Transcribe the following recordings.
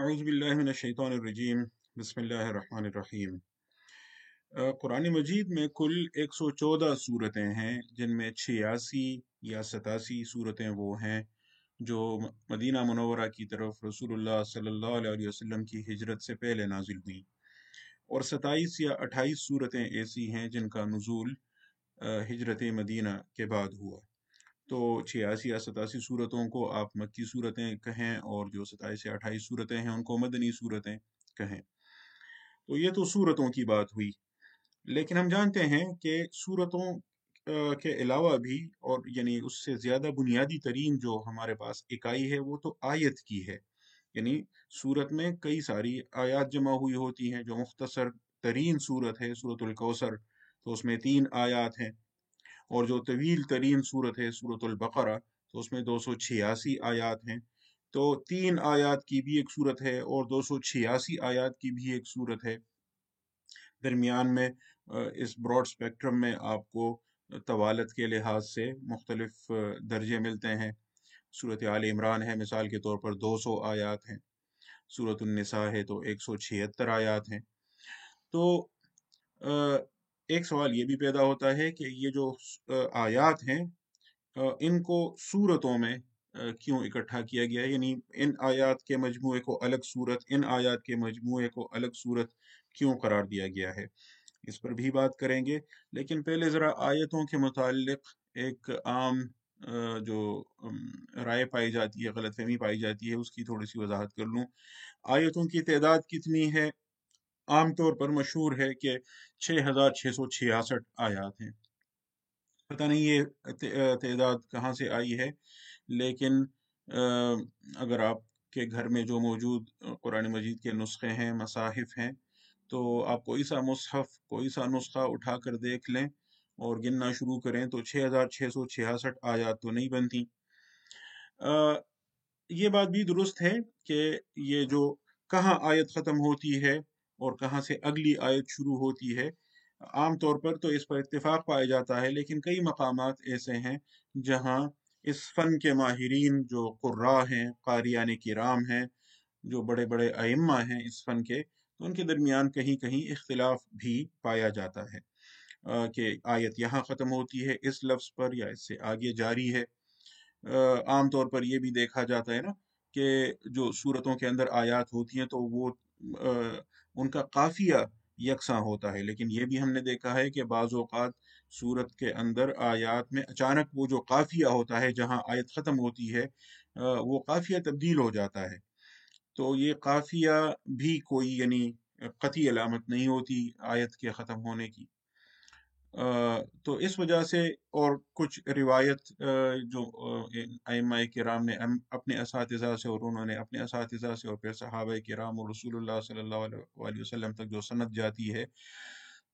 अऊज़ुबिल्लाहि बिस्मिल्लाहिर्रहमानिर्रहीम। कुरान मजीद में कुल 114 सूरतें हैं, जिनमें 86 या 87 सूरतें वो हैं जो मदीना मुनव्वरा की तरफ रसूलुल्लाह सल्लल्लाहु अलैहि वसल्लम की हिजरत से पहले नाजिल हुई, और 27 या 28 सूरतें ऐसी हैं जिनका नुज़ूल हिजरत मदीना के बाद हुआ। तो 86 या 87 सूरतों को आप मक्की सूरतें कहें, और जो 27 या 28 सूरतें हैं उनको मदनी सूरतें कहें। तो ये तो सूरतों की बात हुई, लेकिन हम जानते हैं कि सूरतों के अलावा भी, और यानी उससे ज़्यादा बुनियादी तरीन जो हमारे पास इकाई है वो तो आयत की है। यानी सूरत में कई सारी आयत जमा हुई होती हैं। जो मुख्तसर तरीन सूरत है सूरतुल कौसर, तो उसमें 3 आयत हैं, और जो तवील तरीन सूरत है सूरतुल बकरा, तो उसमें 286 आयत हैं। तो 3 आयत की भी एक सूरत है और 286 आयत की भी एक सूरत है। दरमियान में इस ब्रॉड स्पेक्ट्रम में आपको तवालत के लिहाज से मुख्तलिफ दर्जे मिलते हैं। सूरत आल इमरान है मिसाल के तौर पर 200 आयत हैं, सूरत निसा है तो 176 आयत हैं। तो एक सवाल ये भी पैदा होता है कि ये जो आयत हैं इनको सूरतों में क्यों इकट्ठा किया गया है, यानी इन आयत के मजमूए को अलग सूरत, इन आयत के मजमूए को अलग सूरत क्यों करार दिया गया है, इस पर भी बात करेंगे। लेकिन पहले ज़रा आयतों के मुतालिक एक आम जो राय पाई जाती है, गलतफहमी पाई जाती है, उसकी थोड़ी सी वजाहत कर लूँ। आयतों की तादाद कितनी है? आम तौर पर मशहूर है कि 6666 आयत हैं। पता नहीं ये तादाद कहाँ से आई है, लेकिन अगर आपके घर में जो मौजूद कुरान मजीद के नुस्खे हैं, मसाहिफ हैं, तो आप कोई सा नुस्खा उठा कर देख लें और गिनना शुरू करें तो 6666 आयत तो नहीं बनती। ये बात भी दुरुस्त है कि ये जो कहाँ आयत ख़त्म होती है और कहाँ से अगली आयत शुरू होती है, आम तौर पर तो इस पर इत्तेफाक पाया जाता है, लेकिन कई मकामात ऐसे हैं जहाँ इस फ़न के माहिरीन जो कुर्रा हैं, क़ारियान किराम हैं, जो बड़े बड़े अइम्मा हैं इस फ़न के, तो उनके दरमियान कहीं कहीं इख्तिलाफ भी पाया जाता है कि आयत यहाँ ख़त्म होती है इस लफ्ज़ पर या इससे आगे जारी है। आम तौर पर ये भी देखा जाता है ना कि जो सूरतों के अंदर आयत होती हैं तो वो उनका काफिया यकसा होता है, लेकिन ये भी हमने देखा है कि बाज़ औक़ात सूरत के अंदर आयत में अचानक वो जो काफिया होता है जहाँ आयत ख़त्म होती है वो काफिया तब्दील हो जाता है। तो ये काफिया भी कोई यानी कतई अलामत नहीं होती आयत के ख़त्म होने की। तो इस वजह से, और कुछ रिवायत जो अइम्मा किराम ने अपने असातिज़ा से और उन्होंने अपने असातिज़ा से और फिर सहाबा किराम और रसूलुल्लाह सल्लल्लाहु अलैहि वसल्लम तक जो सनद जाती है,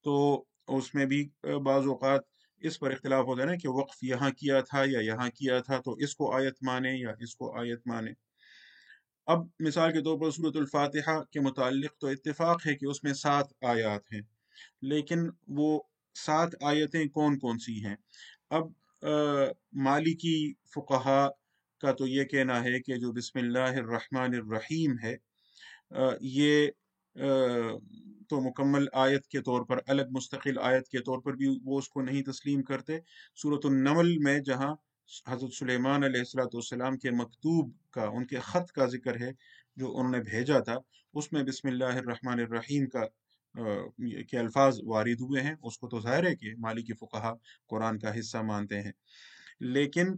तो उसमें भी बाज़ औक़ात इस पर इख्तिलाफ होता है ना कि वक़्फ़ यहाँ किया था या यहाँ किया था, तो इसको आयत माने या इसको आयत माने। अब मिसाल के तौर पर सूरतुल फातिहा के मुताल्लिक़ तो इत्तिफ़ाक़ है कि उसमें 7 आयत हैं, लेकिन वो 7 आयतें कौन-कौन सी हैं? अब मालिकी फ़ुक़हा का तो ये कहना है कि जो बिस्मिल्लाहिर्रहमानिर्रहीम है, ये तो मुकम्मल आयत के तौर पर, अलग मुस्तकिल आयत के तौर पर भी वो उसको नहीं तस्लीम करते। सूरतुन नमल में जहाँ हज़रत सुलेमान अलैहिस्सलाम के मकतूब का, उनके ख़त का ज़िक्र है जो उन्होंने भेजा था, उसमें बिस्मिल्लाहिर्रहमानिर्रहीम के अल्फाज वारिद हुए हैं। उसको तो ज़ाहिर है कि मालिकी फ़ुक़हा कुरान का हिस्सा मानते हैं, लेकिन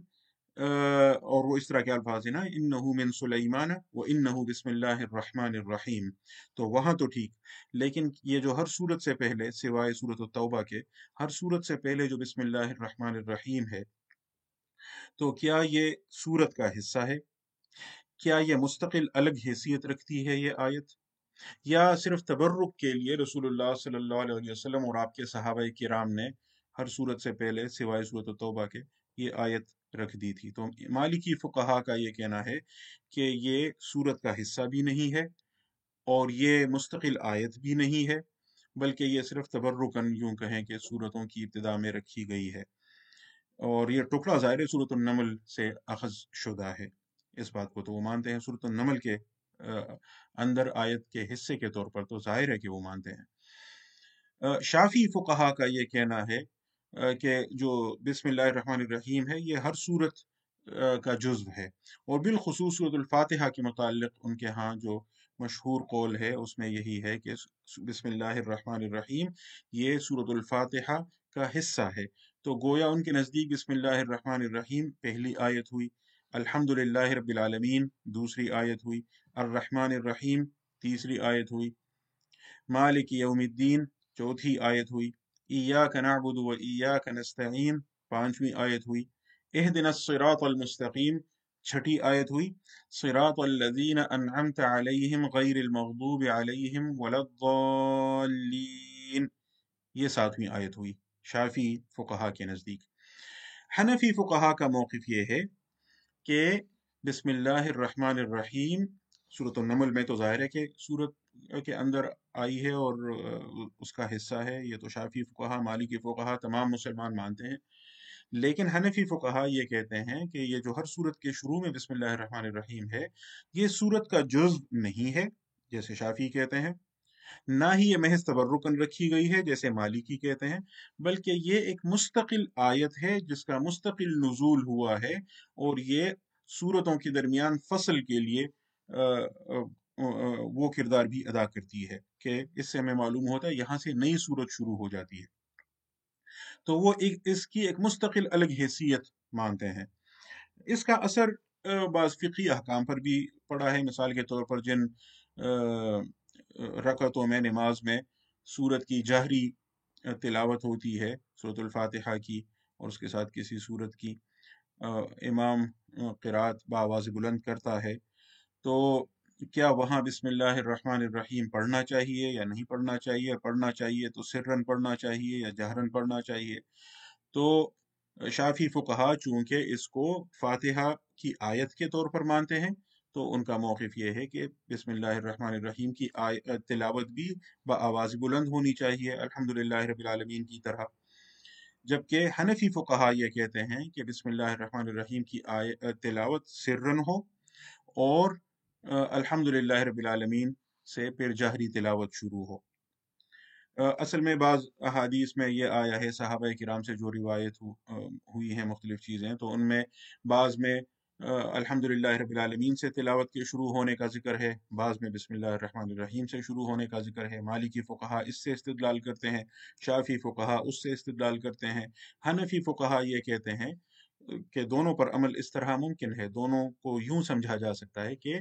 और वो इस तरह के अल्फाज है ना, इन्नहु मिन सुलैमान व इन्नहु बिस्मिल्लाहिर्रहमानिर्रहीम, तो वहाँ तो ठीक। लेकिन ये जो हर सूरत से पहले, सिवाय सूरत तौबा के, हर सूरत से पहले जो बिस्मिल्लाहिर्रहमानिर्रहीम है, तो क्या ये सूरत का हिस्सा है? क्या ये मुस्तकिल अलग हैसियत रखती है ये आयत, या सिर्फ तबर्रुक के लिए रसूलुल्लाह सल्लल्लाहु अलैहि वसल्लम और आपके सहाबा किराम ने हर सूरत से पहले सिवाय सूरत तौबा के ये आयत रख दी थी? तो मालिकी फुकहा का ये कहना है कि ये सूरत का हिस्सा भी नहीं है और ये मुस्तकिल आयत भी नहीं है, बल्कि ये सिर्फ तबर्रुकन, यूं कहें कि सूरतों की इब्तिदा में रखी गई है, और ये टुकड़ा ज़ाहिर सूरत नमल से अखज़ शुदा है। इस बात को तो वो मानते हैं सूरत नमल के अंदर आयत के हिस्से के तौर पर, तो जाहिर है कि वो मानते हैं। शाफी फुकहा का ये कहना है कि जो बिस्मिल्लाहिर्रहमानिर्रहीम है ये हर सूरत का जुज़्व है, और बिलखुसूस सूरतुल फातिहा के मुताल्लिक़ उनके यहाँ जो मशहूर कौल है उसमें यही है कि बिस्मिल्लाहिर्रहमानिर्रहीम ये सूरतुल फातिहा का हिस्सा है। तो गोया उनके नज़दीक बिस्मिल्लाहिर्रहमानिर्रहीम पहली आयत हुई, अल्हम्दुलिल्लाहि रब्बिल आलमीन दूसरी आयत हुई, अर्रहमानिर्रहीम तीसरी आयत हुई, मालिक यौमिद्दीन चौथी आयत हुई, इय्याका नअबुदु व इय्याका नस्तईन पांचवी आयत हुई, इहदिनस सिरातल मुस्तकीम छठी आयत हुई, सिरातल लज़ीना अनअमत अलैहिम गैरिल मग़दूबि अलैहिम वलद्दाल्लीन ये सातवीं आयत हुई शाफी फुकहा के नज़दीक। हनफी फुकहा का मौक़िफ़ ये है कि बिस्मिल्लाहिर्रहमानिर्रहीम सूरत नमल में तो ज़ाहिर है कि सूरत के अंदर आई है और उसका हिस्सा है, ये तो शाफी फुकहा मालिकी फुकहा तमाम मुसलमान मानते हैं। लेकिन हनफी फुकहा ये कहते हैं कि ये जो हर सूरत के शुरू में बिस्मिल्लाहिर्रहमानिर्रहीम है ये सूरत का जुज़्व नहीं है जैसे शाफी कहते हैं, ना ही ये महज तबर्रुकन रखी गई है जैसे मालिकी कहते हैं, बल्कि ये एक मुस्तकिल आयत है जिसका मुस्तकिल नुज़ूल हुआ है, और ये सूरतों के दरमियान फसल के लिए वो किरदार भी अदा करती है कि इससे हमें मालूम होता है यहाँ से नई सूरत शुरू हो जाती है। तो वो इसकी एक मुस्तकिल अलग हैसियत मानते हैं। इसका असर बाज़ फ़िक़ही अहकाम पर भी पड़ा है। मिसाल के तौर पर जिन रकअतों में नमाज में सूरत की जहरी तिलावत होती है सूरतुल फातिहा की और उसके साथ किसी सूरत की, इमाम क़िरात बाआवाज़ बुलंद करता है, तो क्या वहाँ बिस्मिल्लाहिर्रहमानिर्रहीम पढ़ना चाहिए या नहीं पढ़ना चाहिए, पढ़ना चाहिए तो सिर्रन पढ़ना चाहिए या जहरन पढ़ना चाहिए। तो शाफी फुकहा चूंकि इसको फातिहा की आयत के तौर पर मानते हैं, तो उनका मौक़िफ़ ये है कि बिस्मिल्लाहिर्रहमानिर्रहीम की तिलावत भी बआवाज़ बुलंद होनी चाहिए अल्हम्दुलिल्लाहि रब्बिल आलमीन की तरह। जबकि हनफी फुकहा ये कहते हैं कि बिस्मिल्लाहिर्रहमानिर्रहीम की तिलावत सिर्रन हो और अल्हम्दुलिल्लाहि रब्बिल आलमीन से फिर जहरी तिलावत शुरू हो। असल में बाज़ अहादीस में ये आया है सहाबा किराम से जो रिवायत हुई हैं मुख्तलिफ़ चीज़ें, तो उनमें बाज़ में अल्हम्दुलिल्लाहि रब्बिल आलमीन से तिलावत के शुरू होने का ज़िक्र है, बाज़ में बिस्मिल्लाहिर्रहमानिर्रहीम से शुरू होने का ज़िक्र है। मालिकी फ़ुक़हा इससे इस्तिदलाल करते हैं, शाफ़ी फ़ुक़हा उससे इस्तिदलाल करते हैं। हनफ़ी फ़ुक़हा ये कहते हैं कि दोनों पर अमल इस तरह मुमकिन है, दोनों को यूँ समझा जा सकता है कि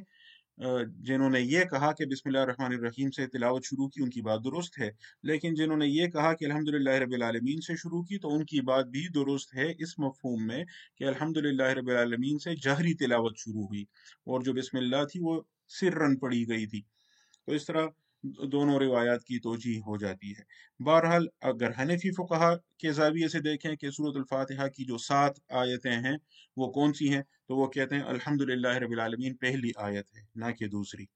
जिन्होंने ये कहा कि बिस्मिल्लाहिर्रहमानिर्रहीम से तिलावत शुरू की उनकी बात दुरुस्त है, लेकिन जिन्होंने ये कहा कि अल्हम्दुलिल्लाहि रब्बिल आलमीन से शुरू की तो उनकी बात भी दुरुस्त है इस मफ़हूम में कि अल्हम्दुलिल्लाहि रब्बिल आलमीन से जहरी तिलावत शुरू हुई और जो बिस्मिल्लाह थी वो सिर्रन पढ़ी गई थी। तो इस तरह दोनों रिवायात की तौजीह हो जाती है। बहरहाल अगर हनफी फुक़हा के ज़ाविये से देखें कि सूरतुल फातिहा की जो 7 आयतें हैं वो कौन सी हैं, तो वो कहते हैं अल्हम्दुलिल्लाहि रब्बिल आलमीन पहली आयत है ना कि दूसरी,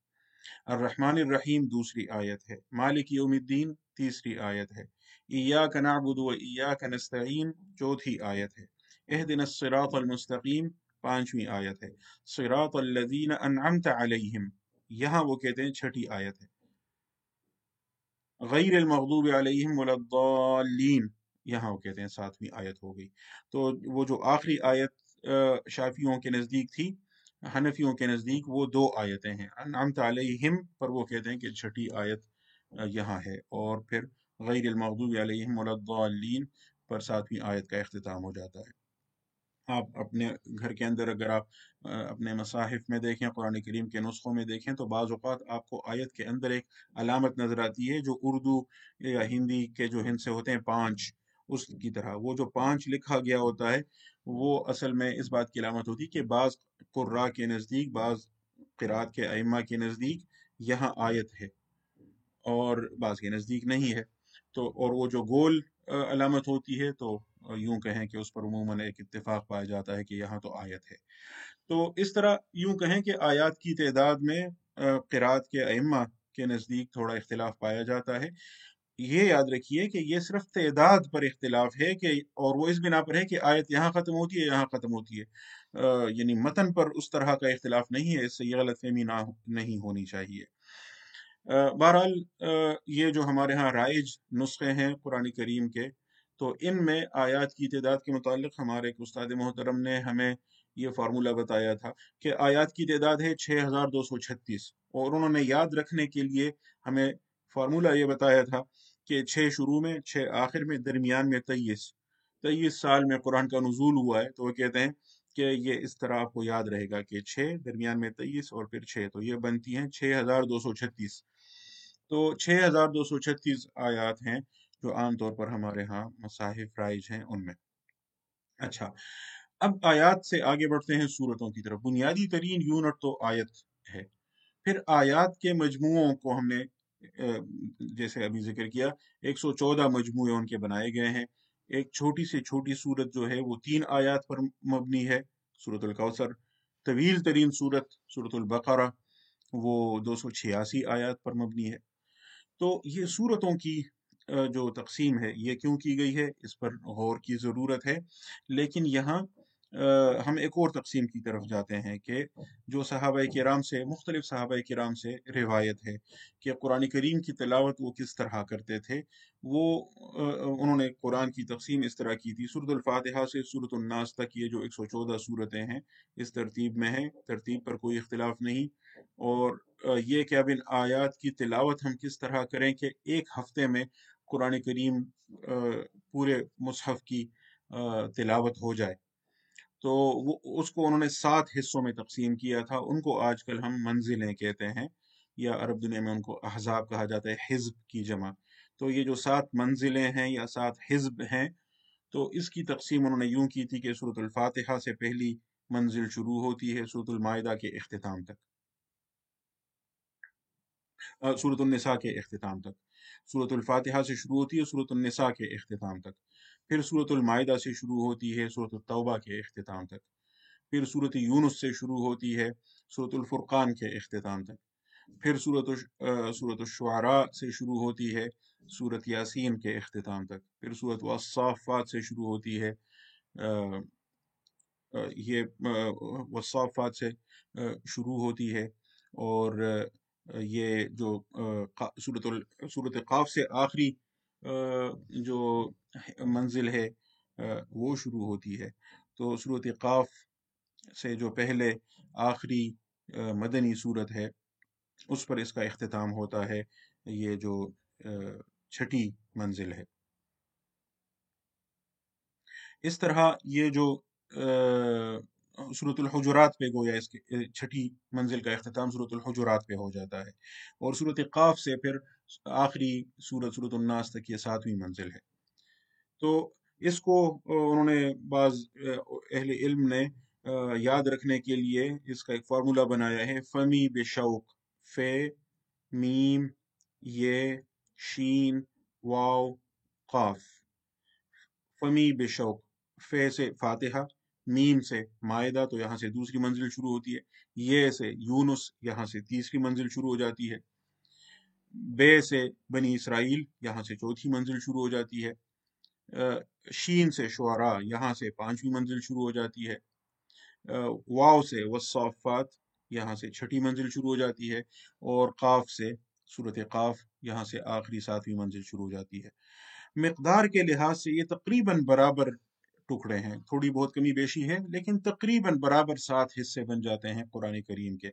अर्रहमानिर्रहीम दूसरी आयत है, मालिक यौमिद्दीन तीसरी आयत है, इय्याका नअबुदु व इय्याका नस्तईन चौथी आयत है, इहदिनस सिरातल मुस्तकीम पांचवी आयत है, सिरातल लज़ीना अनअमत अलैहिम यहाँ वो कहते हैं छठी आयत है, गैरिल मग़दूबि अलैहिम वलद्दाल्लीन यहाँ वो कहते हैं सातवीं आयत हो गई। तो वो जो आखिरी आयत शाफियों के नज़दीक थी, हनफियों के नज़दीक वो 2 आयतें हैं। अनअमत अलैहिम पर वो कहते हैं कि छठी आयत यहाँ है, और फिर गैरिल मग़दूबि अलैहिम वलद्दाल्लीन पर सातवीं आयत का इख्तिताम हो जाता है। आप अपने घर के अंदर अगर आप अपने मसाहिफ में देखें, कुरान करीम के नुस्खों में देखें, तो बाज़ औक़ात आपको आयत के अंदर एक अलामत नज़र आती है जो उर्दू या हिंदी के जो हिंद से होते हैं 5 उसकी तरह। वो जो 5 लिखा गया होता है, वो असल में इस बात की अलामत होती है कि बाज़ क़ुर्रा के नज़दीक, बाज़ क़िरात के अइम्मा के नज़दीक यहाँ आयत है और बाज़ के नज़दीक नहीं है। तो और वो जो गोल अलामत होती है, तो यूँ कहें कि उस पर उमूमन एक इत्तेफ़ाक पाया जाता है कि यहाँ तो आयत है। तो इस तरह यूँ कहें कि आयात की तादाद में क़िरात के अइम्मा के नज़दीक थोड़ा इख्तिलाफ़ पाया जाता है। ये याद रखिए कि ये सिर्फ तादाद पर इख्तिलाफ है कि, और वो इस बिना पर है कि आयत यहाँ ख़त्म होती है यहाँ ख़त्म होती है, यानी मतन पर उस तरह का इख्तिलाफ नहीं है। इससे ये गलतफहमी नहीं होनी चाहिए। बहरहाल ये जो हमारे यहाँ राइज नुस्खे हैं कुरान करीम के, तो इनमें आयत की तादाद के मुतालिक हमारे एक उस्ताद मोहतरम ने हमें ये फार्मूला बताया था कि आयत की तादाद है 6236, और उन्होंने याद रखने के लिए हमें फार्मूला ये बताया था कि 6 शुरू में, 6 आखिर में, दरमियान में 23। 23 साल में कुरान का नुज़ूल हुआ है, तो वो कहते हैं कि ये इस तरह आपको याद रहेगा कि 6 दरमियान में 23 और फिर 6, तो ये बनती हैं 6236। तो 6236 आयात हैं जो आमतौर पर हमारे यहाँ मसाहिफ राइज हैं उनमें। अच्छा, अब आयात से आगे बढ़ते हैं सूरतों की तरफ। बुनियादी तरीन यूनिट तो आयत है। फिर आयात के मजमुओं को हमने जैसे अभी जिक्र किया, 114 मजमुए उनके बनाए गए हैं। एक छोटी से छोटी सूरत जो है वो 3 आयात पर मबनी है, सूरतुल कौसर। तवील तरीन सूरत सूरतुल बकरा, वो 286 आयात पर मबनी है। तो ये सूरतों की जो तकसीम है ये क्यों की गई है, इस पर गौर की ज़रूरत है। लेकिन यहाँ हम एक और तकसीम की तरफ जाते हैं कि जो सहाबाए किराम से, मुख्तलिफ सहाबाए किराम से रिवायत है कि कुरान करीम की तिलावत वो किस तरह करते थे। वो उन्होंने कुरान की तकसीम इस तरह की थी, सूरतुल फातिहा से सूरतुन नास तक ये जो 114 सूरतें हैं इस तरतीब में हैं, तरतीब पर कोई इख्तिलाफ नहीं। और ये कि अब इन आयात की तिलावत हम किस तरह करें कि एक हफ्ते में कुरान करीम पूरे मुसहफ की तिलावत हो जाए, तो वो उसको उन्होंने 7 हिस्सों में तकसीम किया था। उनको आजकल हम मंजिलें कहते हैं, या अरब दुनिया में उनको अहज़ाब कहा जाता है, हिज़्ब की जमा। तो ये जो 7 मंजिलें हैं या 7 हिज़्ब हैं, तो इसकी तकसीम उन्होंने यूं की थी कि सूरतुल फातिहा से पहली मंजिल शुरू होती है सूरतुल माइदा के इख्तिताम तक, सूरतुल निसा के इख्तिताम तक। सूरतुल फातिहा से शुरू होती है सूरतुल निसा के इख्तिताम तक। फिर सूरतुल माइदा से शुरू होती है सूरतुल तौबा के इख्तिताम तक। फिर सूरत यूनुस से शुरू होती है सूरतुल फुरकान के इख्तिताम तक। फिर सूरत शुआरा से शुरू होती है सूरत यासीन के इख्तिताम तक। फिर सूरत वस्साफ़ात से शुरू होती है, ये वस्साफ़ात से शुरू होती है। और ये जो सूरत काफ से आखिरी जो मंजिल है वो शुरू होती है। तो सूरत काफ से जो पहले आखिरी मदनी सूरत है उस पर इसका इख्तिताम होता है, ये जो छठी मंजिल है। इस तरह ये जो सूरतुल हुजुरात पे गोया इसके छठी मंजिल का इख्तिताम सूरतुल हुजुरात पे हो जाता है। और सूरत काफ से फिर आखिरी सूरत सूरतुन नास तक ये 7वीं मंजिल है। तो इसको उन्होंने बाज़ अहले इल्म ने याद रखने के लिए इसका एक फार्मूला बनाया है, फमी बेशौक, फे, मीम, ये, शीन, वाव, काफ। फमी बेशौक, फे से फातिहा, मीम से मायदा, तो यहाँ से दूसरी मंजिल शुरू होती है। ये से यूनुस, यहाँ से तीसरी मंजिल शुरू हो जाती है। बे से बनी इसराइल, यहाँ से चौथी मंजिल शुरू हो जाती है। शीन से शुआरा, यहाँ से 5वीं मंजिल शुरू हो जाती है। वाव से वस्साफ़ात, यहाँ से छठी मंजिल शुरू हो जाती है। और काफ से सूरत काफ, यहाँ से आखिरी 7वीं मंजिल शुरू हो जाती है। मिक़दार के लिहाज से ये तकरीबन बराबर टुकड़े हैं, थोड़ी बहुत कमी बेशी है लेकिन तकरीबन बराबर 7 हिस्से बन जाते हैं कुरान करीम के।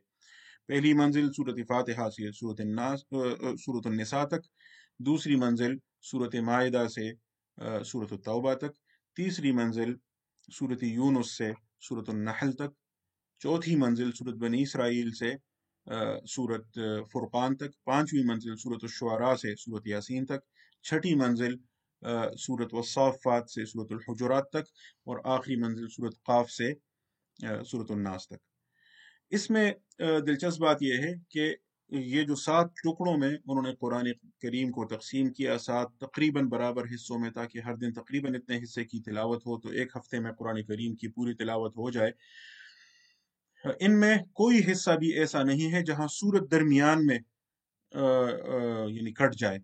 पहली मंजिल सूरत फातिहा से सूरत निसा तक। दूसरी मंजिल सूरत माइदा से सूरत तौबा तक। तीसरी मंजिल सूरत यूनुस से सूरत नहल तक। चौथी मंजिल सूरत बनी इसराइल से सूरत फुरकान तक। पांचवी मंजिल सूरत शुआरा से सूरत यासीन तक। छठी मंजिल सूरत वस्साफ़ात से सूरत हुजुरात तक। और आखिरी मंजिल सूरत काफ से सूरत नास तक। इसमें दिलचस्प बात यह है कि ये जो 7 टुकड़ों में उन्होंने कुरान करीम को तकसीम किया, 7 तकरीबन बराबर हिस्सों में, ताकि हर दिन तकरीबन इतने हिस्से की तिलावत हो, तो एक हफ्ते में कुरान करीम की पूरी तिलावत हो जाए। इनमें कोई हिस्सा भी ऐसा नहीं है जहां सूरत दरमियान में यानी कट जाए,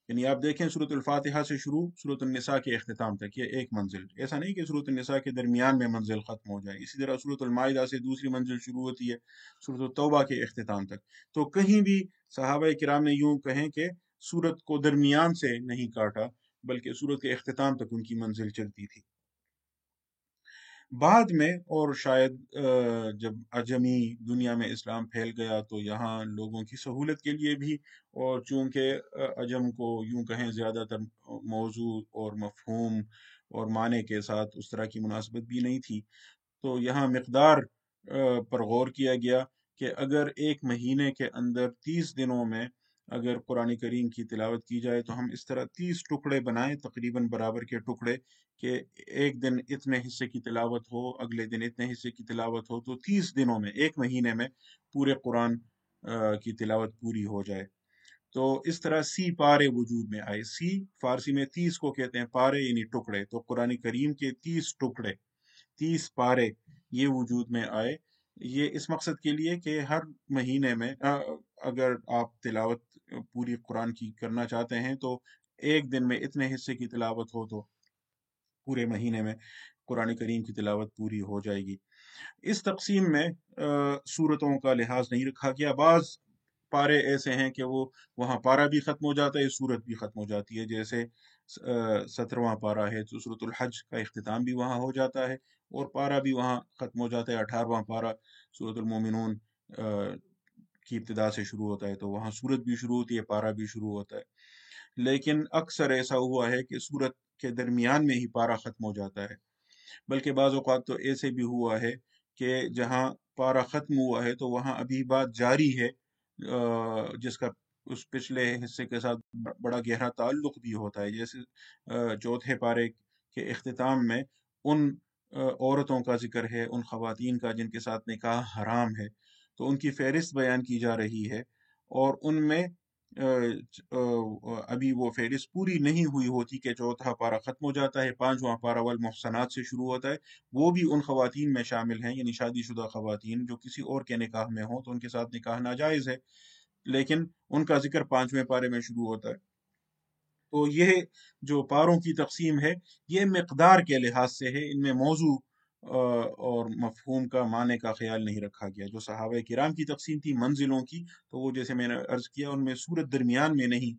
یعنی آپ دیکھیں سورۃ الفاتحہ سے شروع سورۃ النساء کے اختتام تک یہ ایک منزل، ایسا نہیں کہ سورۃ النساء کے درمیان میں منزل ختم ہو جائے۔ اسی طرح سورۃ المائدہ سے دوسری منزل شروع ہوتی ہے سورۃ التوبہ کے اختتام تک۔ تو کہیں بھی صحابہ کرام نے یوں کہیں کہ سورت کو درمیان سے نہیں کاٹا، بلکہ سورت کے اختتام تک ان کی منزل چلتی تھی۔ بعد میں اور شاید جب عجمی دنیا میں اسلام پھیل گیا تو یہاں لوگوں کی سہولت کے لیے بھی، اور چونکہ عجم کو یوں کہیں زیادہ تر موضوع اور مفہوم اور معنی کے ساتھ اس طرح کی مناسبت بھی نہیں تھی، تو یہاں مقدار پر غور کیا گیا کہ اگر ایک مہینے کے اندر 30 دنوں میں اگر قرآن کریم کی تلاوت کی جائے تو ہم اس طرح 30 ٹکڑے بنائیں، تقریباً برابر کے ٹکڑے، کہ ایک دن اتنے حصے کی تلاوت ہو، اگلے دن اتنے حصے کی تلاوت ہو، تو 30 دنوں میں ایک مہینے میں پورے قرآن کی تلاوت پوری ہو جائے۔ تو اس طرح 30 پارے وجود میں آئے۔ فارسی میں 30 کو کہتے ہیں پارے، یعنی ٹکڑے، تو قرآن کریم کے 30 ٹکڑے، 30 پارے یہ وجود میں آئے۔ یہ اس مقصد کے لیے کہ ہر مہینے میں اگر آپ تلاوت پوری قرآن کی کرنا چاہتے ہیں تو ایک دن میں اتنے حصے کی تلاوت ہو تو پورے مہینے میں قرآن کریم کی تلاوت پوری ہو جائے گی۔ اس تقسیم میں صورتوں کا لحاظ نہیں رکھا گیا۔ بعض پارے ایسے ہیں کہ وہ وہاں پارا بھی ختم ہو جاتا ہے، صورت بھی ختم ہو جاتی ہے، جیسے 17واں پارا ہے تو سورۃ الحج کا اختتام بھی وہاں ہو جاتا ہے اور پارا بھی وہاں ختم ہو جاتا ہے۔ 18واں پارا سورۃ المومنون کی ابتدا سے شروع ہوتا ہے تو وہاں سورت بھی شروع ہوتی ہے، پارا بھی شروع ہوتا ہے۔ لیکن اکثر ایسا ہوا ہے کہ سورت کے درمیان میں ہی پارا ختم ہو جاتا ہے، بلکہ بعض اوقات تو ایسے بھی ہوا ہے کہ جہاں پارا ختم ہوا ہے تو وہاں ابھی بات جاری ہے، جس کا اس پچھلے حصے کے ساتھ بڑا گہرا تعلق بھی ہوتا ہے۔ جیسے چوتھے پارے کے اختتام میں ان عورتوں کا ذکر ہے، ان خواتین کا جن کے ساتھ نکاح حرام ہے، تو ان کی فہرست بیان کی جا رہی ہے، اور ان میں ابھی وہ فہرست پوری نہیں ہوئی ہوتی کہ چوتھا پارا ختم ہو جاتا ہے، 5واں پارا والمحصنات سے شروع ہوتا ہے۔ وہ بھی ان خواتین میں شامل ہیں، یعنی شادی شدہ خواتین جو کسی اور کے نکاح میں ہوں تو ان کے ساتھ نکاح ناجائز ہے، لیکن ان کا ذکر 5ویں پارے میں شروع ہوتا ہے۔ تو یہ جو پاروں کی تقسیم ہے یہ مقدار کے لحاظ سے ہے، ان میں موضوع اور مفہوم کا معنی کا خیال نہیں رکھا گیا۔ جو صحابہ کرام کی تقسیم تھی منزلوں کی، تو وہ جیسے میں نے عرض کیا ان میں سورت درمیان میں نہیں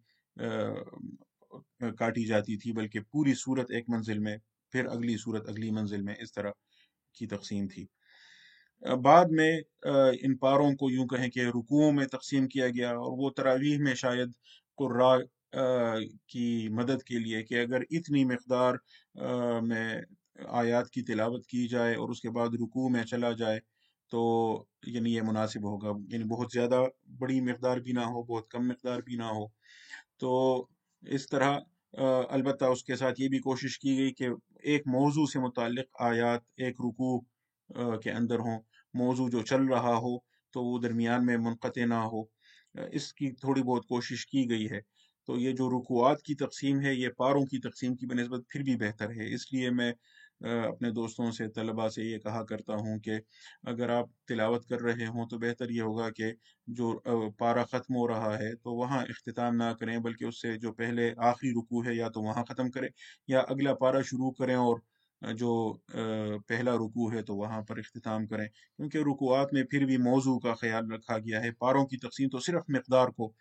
کاٹی جاتی تھی، بلکہ پوری سورت ایک منزل میں، پھر اگلی سورت اگلی منزل میں، اس طرح کی تقسیم تھی۔ بعد میں ان پاروں کو یوں کہیں کہ رکوعوں میں تقسیم کیا گیا، اور وہ تراویح میں شاید قراء کی مدد کے لیے کہ اگر اتنی مقدار میں آیات کی تلاوت کی جائے اور اس کے بعد رکوع میں چلا جائے تو یعنی یہ مناسب ہوگا، یعنی بہت زیادہ بڑی مقدار بھی نہ ہو، بہت کم مقدار بھی نہ ہو۔ تو اس طرح البتہ اس کے ساتھ یہ بھی کوشش کی گئی کہ ایک موضوع سے متعلق آیات ایک رکوع کے اندر ہوں، موضوع جو چل رہا ہو تو وہ درمیان میں منقطع نہ ہو، اس کی تھوڑی بہت کوشش کی گئی ہے۔ تو یہ جو رکوعات کی تقسیم ہے یہ پاروں کی تقسیم کی بنسبت پھر بھی بہتر ہے۔ اس لیے میں اپنے دوستوں سے، طلباء سے یہ کہا کرتا ہوں کہ اگر آپ تلاوت کر رہے ہوں تو بہتر یہ ہوگا کہ جو پارہ ختم ہو رہا ہے تو وہاں اختتام نہ کریں، بلکہ اس سے جو پہلے آخری رکوع ہے یا تو وہاں ختم کریں، یا اگلا پارہ شروع کریں اور جو پہلا رکوع ہے تو وہاں پر اختتام کریں، کیونکہ رکوعات میں پھر بھی موضوع کا خیال رکھا گیا ہے۔ پاروں کی تقسیم تو صرف مقدار کو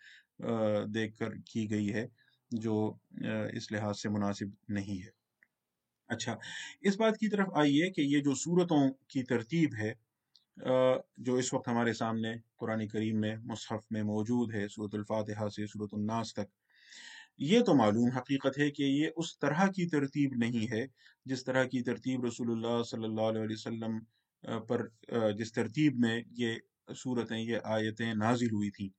دیکھ کر کی گئی ہے، جو اس لحاظ سے مناسب نہیں ہے۔ اچھا، اس بات کی طرف آئیے کہ یہ جو صورتوں کی ترتیب ہے جو اس وقت ہمارے سامنے قرآن کریم میں مصحف میں موجود ہے، سورۃ الفاتحہ سے سورۃ الناس تک، یہ تو معلوم حقیقت ہے کہ یہ اس طرح کی ترتیب نہیں ہے جس طرح کی ترتیب رسول اللہ صلی اللہ علیہ وسلم پر جس ترتیب میں یہ صورتیں، یہ آیتیں نازل ہوئی تھیں،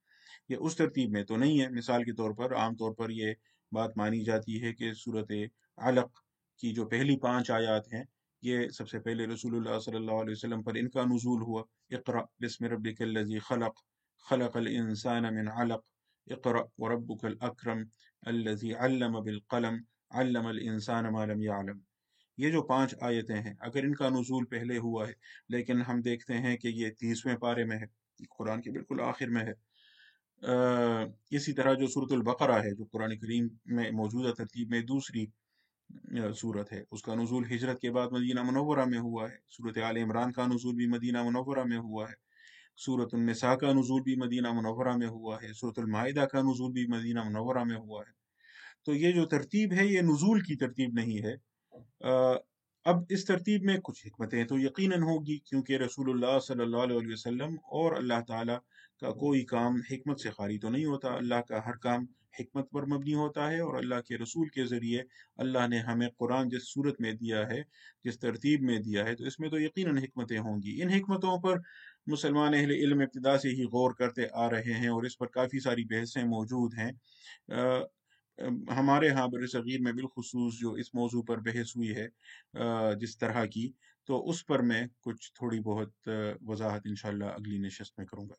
یہ اس ترتیب میں تو نہیں ہے۔ مثال کے طور پر عام طور پر یہ بات مانی جاتی ہے کہ سورۃ علق کی جو پہلی 5 آیات ہیں یہ سب سے پہلے رسول اللہ صلی اللہ علیہ وسلم پر ان کا نزول ہوا۔ اقرأ بسم ربک الذی خلق، خلق الانسان من علق، اقرأ وربک الاکرم الذی علم بالقلم، علم الانسان ما لم يعلم۔ یہ جو 5 آیتیں ہیں اگر ان کا نزول پہلے ہوا ہے، لیکن ہم دیکھتے ہیں کہ یہ 30ویں پارے میں ہے، قرآن کے بالکل آخر میں ہے، इसी तरह जो सूरतुल बकरा है, जो कुरान करीम में मौजूदा तरतीब में दूसरी सूरत है, उसका नुज़ूल हिजरत के बाद मदीना मुनव्वरा में हुआ है। सूरत आल इमरान का नुज़ूल भी मदीना मुनव्वरा में हुआ है। सूरत निसा का नुज़ूल भी मदीना मुनव्वरा में हुआ है। सूरत माइदा का नुज़ूल भी मदीना मुनव्वरा में हुआ है। तो ये जो तरतीब है, ये नुज़ूल की तरतीब नहीं है। अब इस तरतीब में कुछ हिकमतें तो यकीनन होगी, क्योंकि रसूलुल्लाह सल्लल्लाहु अलैहि वसल्लम और अल्लाह ताला का कोई काम हिकमत से खाली तो नहीं होता। अल्लाह का हर काम हिकमत पर मबनी होता है, और अल्लाह के रसूल के ज़रिए अल्लाह ने हमें कुरान जिस सूरत में दिया है, जिस तरतीब में दिया है, तो इसमें तो यकीनन हिकमतें होंगी। इन हिकमतों पर मुसलमान अहले इल्म इब्तिदा से ही गौर करते आ रहे हैं, और इस पर काफ़ी सारी बहसें मौजूद हैं। अ, हमारे यहाँ बरसगीर में बिलखुसूस जो इस मौजू पर बहस हुई है, जिस तरह की, तो उस पर मैं कुछ थोड़ी बहुत वजाहत इंशाल्लाह अगली नशस्त में करूँगा।